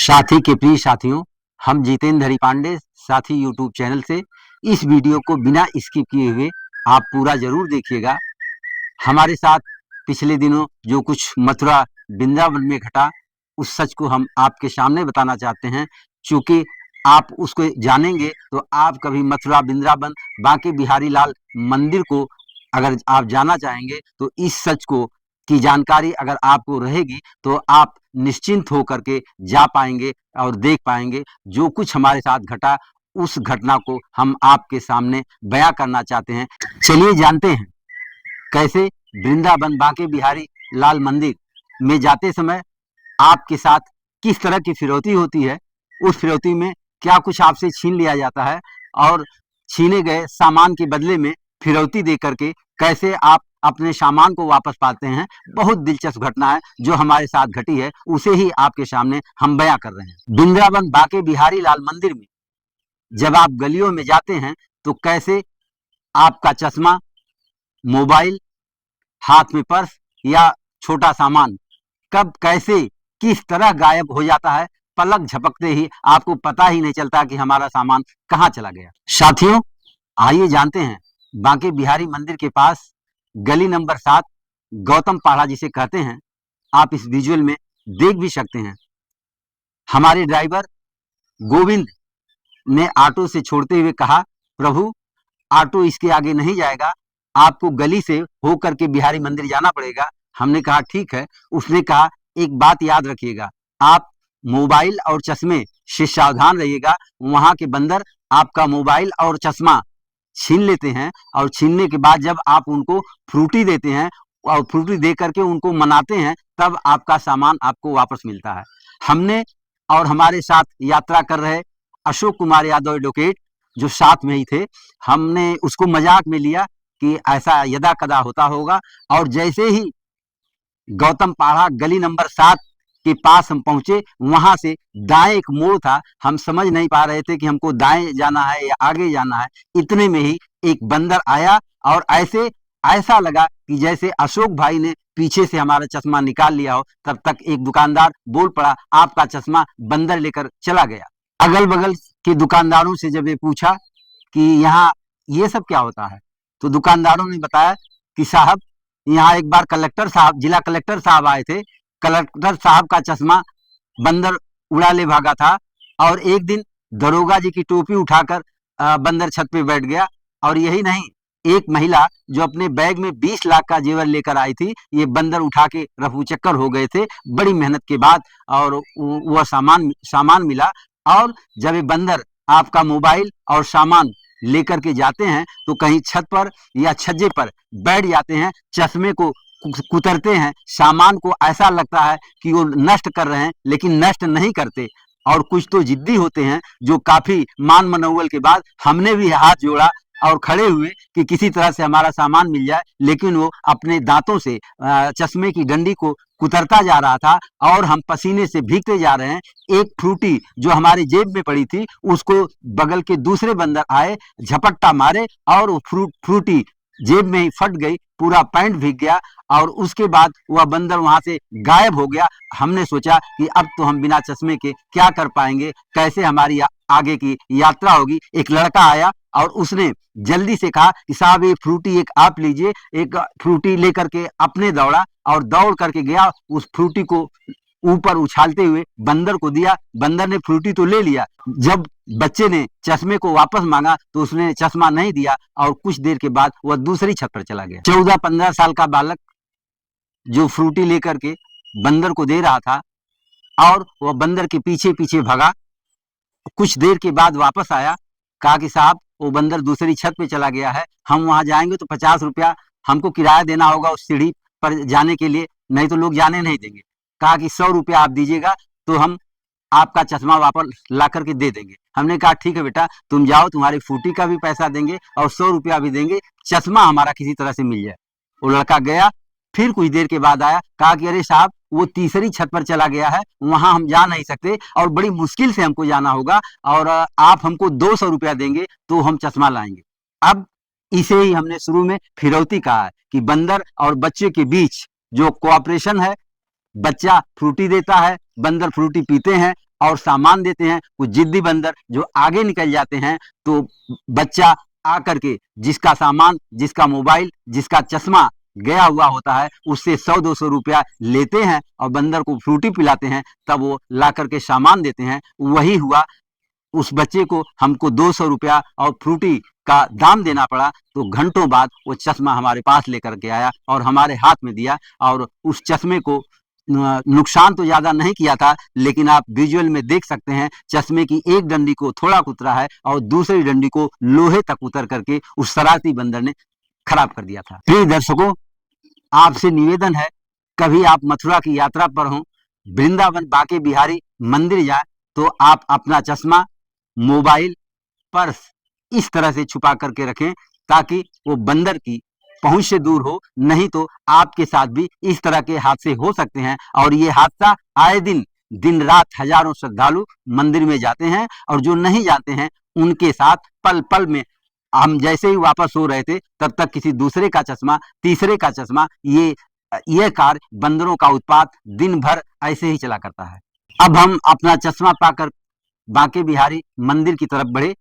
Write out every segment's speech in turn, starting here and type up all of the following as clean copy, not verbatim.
साथी के प्रिय साथियों, हम जितेंद्र हरि पांडे साथी यूट्यूब चैनल से इस वीडियो को बिना स्किप किए हुए आप पूरा जरूर देखिएगा। हमारे साथ पिछले दिनों जो कुछ मथुरा वृंदावन में घटा, उस सच को हम आपके सामने बताना चाहते हैं। चूंकि आप उसको जानेंगे तो आप कभी मथुरा वृंदावन बांके बिहारी लाल मंदिर को अगर आप जाना चाहेंगे तो इस सच को की जानकारी अगर आपको रहेगी तो आप निश्चिंत होकर के जा पाएंगे और देख पाएंगे। जो कुछ हमारे साथ घटा उस घटना को हम आपके सामने बयां करना चाहते हैं। चलिए जानते हैं कैसे वृंदावन बांके बिहारी लाल मंदिर में जाते समय आपके साथ किस तरह की फिरौती होती है, उस फिरौती में क्या कुछ आपसे छीन लिया जाता है और छीने गए सामान के बदले में फिरौती दे करके कैसे आप अपने सामान को वापस पाते हैं। बहुत दिलचस्प घटना है जो हमारे साथ घटी है, उसे ही आपके सामने हम बयां कर रहे हैं। वृंदावन बांके बिहारी लाल मंदिर में जब आप गलियों में जाते हैं तो कैसे आपका चश्मा, मोबाइल, हाथ में पर्स या छोटा सामान कब कैसे किस तरह गायब हो जाता है, पलक झपकते ही आपको पता ही नहीं चलता कि हमारा सामान कहाँ चला गया। साथियों, आइए जानते हैं बांके बिहारी मंदिर के पास गली नंबर 7 गौतम पाड़ा जिसे कहते हैं, आप इस विजुअल में देख भी सकते हैं। हमारे ड्राइवर गोविंद ने ऑटो से छोड़ते हुए कहा, प्रभु ऑटो इसके आगे नहीं जाएगा, आपको गली से होकर के बिहारी मंदिर जाना पड़ेगा। हमने कहा ठीक है। उसने कहा एक बात याद रखिएगा, आप मोबाइल और चश्मे से सावधान रहिएगा, वहां के बंदर आपका मोबाइल और चश्मा छीन लेते हैं और छीनने के बाद जब आप उनको फ्रूटी देते हैं और फ्रूटी दे करके उनको मनाते हैं तब आपका सामान आपको वापस मिलता है। हमने और हमारे साथ यात्रा कर रहे अशोक कुमार यादव एडवोकेट जो साथ में ही थे, हमने उसको मजाक में लिया कि ऐसा यदा कदा होता होगा। और जैसे ही गौतम पाड़ा गली नंबर 7 के पास हम पहुंचे, वहां से दाएं एक मोड़ था, हम समझ नहीं पा रहे थे कि हमको दाएं जाना है या आगे जाना है। इतने में ही एक बंदर आया और ऐसा लगा कि जैसे अशोक भाई ने पीछे से हमारा चश्मा निकाल लिया हो। तब तक एक दुकानदार बोल पड़ा, आपका चश्मा बंदर लेकर चला गया। अगल बगल के दुकानदारों से जब ये पूछा कि यहाँ ये सब क्या होता है, तो दुकानदारों ने बताया कि साहब यहाँ एक बार कलेक्टर साहब, जिला कलेक्टर साहब आए थे, कलेक्टर साहब का चश्मा बंदर उड़ा ले भागा था और एक दिन दरोगा जी की टोपी उठाकर बंदर छत पे बैठ गया। और यही नहीं, एक महिला जो अपने बैग में 20 लाख का जेवर लेकर आई थी, ये बंदर उठा के रफू चक्कर हो गए थे बड़ी मेहनत के बाद, और वह सामान मिला। और जब ये बंदर आपका मोबाइल और सामान लेकर के जाते हैं तो कहीं छत पर या छज्जे पर बैठ जाते हैं, चश्मे को कुतरते हैं, सामान को ऐसा लगता है कि वो नष्ट कर रहे हैं लेकिन नष्ट नहीं करते। और कुछ तो जिद्दी होते हैं जो काफी मान मनौवल के बाद हमने भी हाथ जोड़ा और खड़े हुए कि किसी तरह से हमारा सामान मिल जाए, लेकिन वो अपने दांतों से चश्मे की डंडी को कुतरता जा रहा था और हम पसीने से भीगते जा रहे हैं। एक फ्रूटी जो हमारी जेब में पड़ी थी उसको बगल के दूसरे बंदर आए, झपट्टा मारे और वो फ्रूटी जेब में ही फट गई, पूरा पैंट भीग गया और उसके बाद वह बंदर वहां से गायब हो गया। हमने सोचा कि अब तो हम बिना चश्मे के क्या कर पाएंगे, कैसे हमारी आगे की यात्रा होगी। एक लड़का आया और उसने जल्दी से कहा कि साहब ये फ्रूटी एक आप लीजिए। एक फ्रूटी लेकर के अपने दौड़ा और दौड़ करके गया, उस फ्रूटी को ऊपर उछालते हुए बंदर को दिया। बंदर ने फ्रूटी तो ले लिया, जब बच्चे ने चश्मे को वापस मांगा तो उसने चश्मा नहीं दिया और कुछ देर के बाद वह दूसरी छत पर चला गया। 14-15 साल का बालक जो फ्रूटी लेकर के बंदर को दे रहा था और वह बंदर के पीछे पीछे भगा। कुछ देर के बाद वापस आया, कहा कि साहब वो बंदर दूसरी छत पे चला गया है, हम वहां जाएंगे तो 50 रुपया हमको किराया देना होगा उस सीढ़ी पर जाने के लिए, नहीं तो लोग जाने नहीं देंगे। कहा कि 100 रुपया आप दीजिएगा तो हम आपका चश्मा वापस ला करके दे देंगे। हमने कहा ठीक है बेटा, तुम जाओ, तुम्हारी फ्रूटी का भी पैसा देंगे और 100 रुपया भी देंगे, चश्मा हमारा किसी तरह से मिल जाए। वो लड़का गया, फिर कुछ देर के बाद आया, कहा कि अरे साहब वो तीसरी छत पर चला गया है, वहां हम जा नहीं सकते और बड़ी मुश्किल से हमको जाना होगा और आप हमको 200 रुपया देंगे तो हम चश्मा लाएंगे। अब इसे ही हमने शुरू में फिरौती कहा है कि बंदर और बच्चे के बीच जो कोऑपरेशन है, बच्चा फ्रूटी देता है, बंदर फ्रूटी पीते हैं और सामान देते हैं। कुछ जिद्दी बंदर जो आगे निकल जाते हैं, तो बच्चा आकर के जिसका सामान, जिसका मोबाइल, जिसका चश्मा गया हुआ होता है, उससे 100-200 रुपया लेते हैं और बंदर को फ्रूटी पिलाते हैं, तब वो ला करके सामान देते हैं। वही हुआ, उस बच्चे को हमको 200 रुपया और फ्रूटी का दाम देना पड़ा। तो घंटों बाद वो चश्मा हमारे पास लेकर के आया और हमारे हाथ में दिया, और उस चश्मे को नुकसान तो ज्यादा नहीं किया था, लेकिन आप विजुअल में देख सकते हैं चश्मे की एक डंडी को थोड़ा कुतरा है और दूसरी डंडी को लोहे तक उतर करके उस शरारती बंदर ने खराब कर दिया था। प्रिय दर्शकों, आपसे निवेदन है, कभी आप मथुरा की यात्रा पर हों, वृंदावन बांके बिहारी मंदिर जाए, तो आप अपना चश्मा, मोबाइल, पर्स इस तरह से छुपा करके रखें ताकि वो बंदर की पहुंच से दूर हो, नहीं तो आपके साथ भी इस तरह के हादसे हो सकते हैं। और ये हादसा आए दिन, दिन रात हजारों श्रद्धालु मंदिर में जाते हैं, और जो नहीं जाते हैं उनके साथ पल पल में, हम जैसे ही वापस हो रहे थे तब तक किसी दूसरे का चश्मा, तीसरे का चश्मा, ये कार्य बंदरों का उत्पात दिन भर ऐसे ही चला करता है। अब हम अपना चश्मा पाकर बांके बिहारी मंदिर की तरफ बढ़े।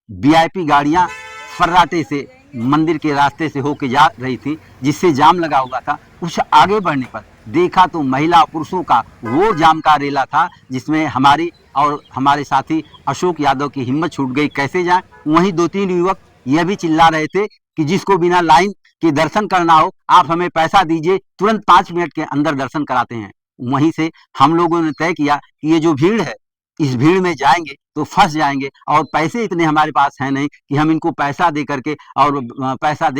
वीआईपी गाड़ियां फर्राटे से मंदिर के रास्ते से होके जा रही थी, जिससे जाम लगा हुआ था। कुछ आगे बढ़ने पर देखा तो महिला पुरुषों का वो जाम का रेला था, जिसमें हमारी और हमारे साथी अशोक यादव की हिम्मत छूट गई, कैसे जाएं। वहीं 2-3 युवक यह भी चिल्ला रहे थे कि जिसको बिना लाइन के दर्शन करना हो, आप हमें पैसा दीजिए, तुरंत 5 मिनट के अंदर दर्शन कराते हैं। वहीं से हम लोगों ने तय किया कि ये जो भीड़ है, इस भीड़ में जाएंगे तो फंस जाएंगे, और पैसे इतने हमारे पास हैं नहीं कि हम इनको पैसा दे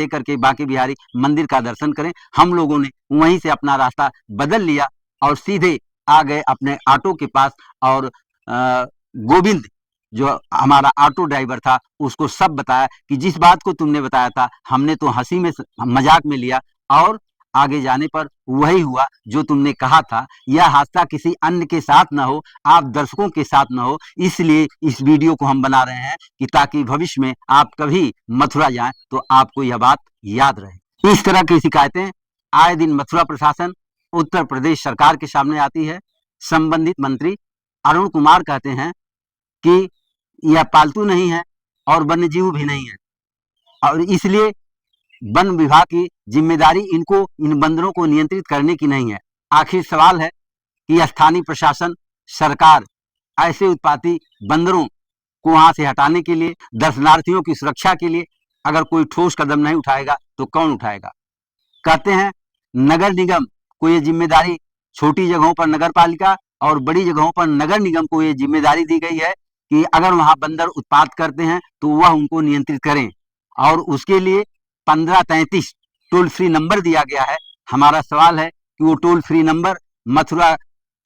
करके बांके बिहारी मंदिर का दर्शन करें। हम लोगों ने वहीं से अपना रास्ता बदल लिया और सीधे आ गए अपने ऑटो के पास, और गोविंद जो हमारा ऑटो ड्राइवर था, उसको सब बताया कि जिस बात को तुमने बताया था हमने तो हंसी में मजाक में लिया, और आगे जाने पर वही हुआ जो तुमने कहा था। यह हादसा किसी अन्य के साथ न हो, आप दर्शकों के साथ न हो, इसलिए इस वीडियो को हम बना रहे हैं कि ताकि भविष्य में आप कभी मथुरा जाएं तो आपको यह बात याद रहे। इस तरह की शिकायतें आए दिन मथुरा प्रशासन, उत्तर प्रदेश सरकार के सामने आती है। संबंधित मंत्री अरुण कुमार कहते हैं कि यह पालतू नहीं है और वन्य जीव भी नहीं है, और इसलिए वन विभाग की जिम्मेदारी इन बंदरों को नियंत्रित करने की नहीं है। आखिर सवाल है कि स्थानीय प्रशासन, सरकार ऐसे उत्पाती बंदरों को वहां से हटाने के लिए, दर्शनार्थियों की सुरक्षा के लिए अगर कोई ठोस कदम नहीं उठाएगा तो कौन उठाएगा। कहते हैं नगर निगम को ये जिम्मेदारी, छोटी जगहों पर नगर पालिका और बड़ी जगहों पर नगर निगम को ये जिम्मेदारी दी गई है कि अगर वहां बंदर उत्पात करते हैं तो वह उनको नियंत्रित करें, और उसके लिए 1533 टोल फ्री नंबर दिया गया है। हमारा सवाल है कि वो टोल फ्री नंबर मथुरा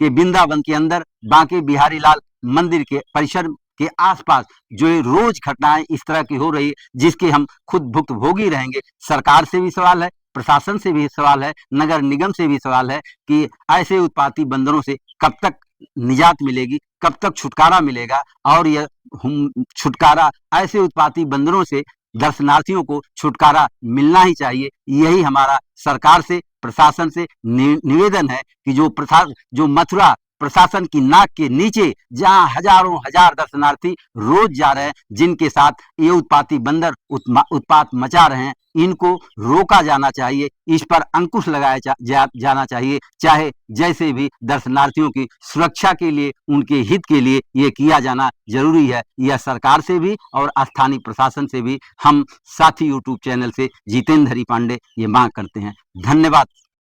के वृंदावन के अंदर बांके बिहारी लाल मंदिर के परिसर के आसपास जो रोज घटनाएं इस तरह की हो रही है, जिसके हम खुद भुक्तभोगी रहेंगे। सरकार से भी सवाल है, प्रशासन से भी सवाल है, नगर निगम से भी सवाल है कि ऐसे उत्पाती बंदरों से कब तक निजात मिलेगी, कब तक छुटकारा मिलेगा। और यह छुटकारा ऐसे उत्पाती बंदरों से, दर्शनार्थियों को छुटकारा मिलना ही चाहिए। यही हमारा सरकार से, प्रशासन से निवेदन है कि जो मथुरा प्रशासन की नाक के नीचे जहां हजारों हजार दर्शनार्थी रोज जा रहे हैं, जिनके साथ ये उत्पाती बंदर उत्पात मचा रहे हैं, इनको रोका जाना चाहिए, इस पर अंकुश लगाया जाना चाहिए। चाहे जैसे भी दर्शनार्थियों की सुरक्षा के लिए, उनके हित के लिए ये किया जाना जरूरी है। यह सरकार से भी और स्थानीय प्रशासन से भी हम साथी यूट्यूब चैनल से जितेंद्र हरि पांडे ये मांग करते हैं। धन्यवाद।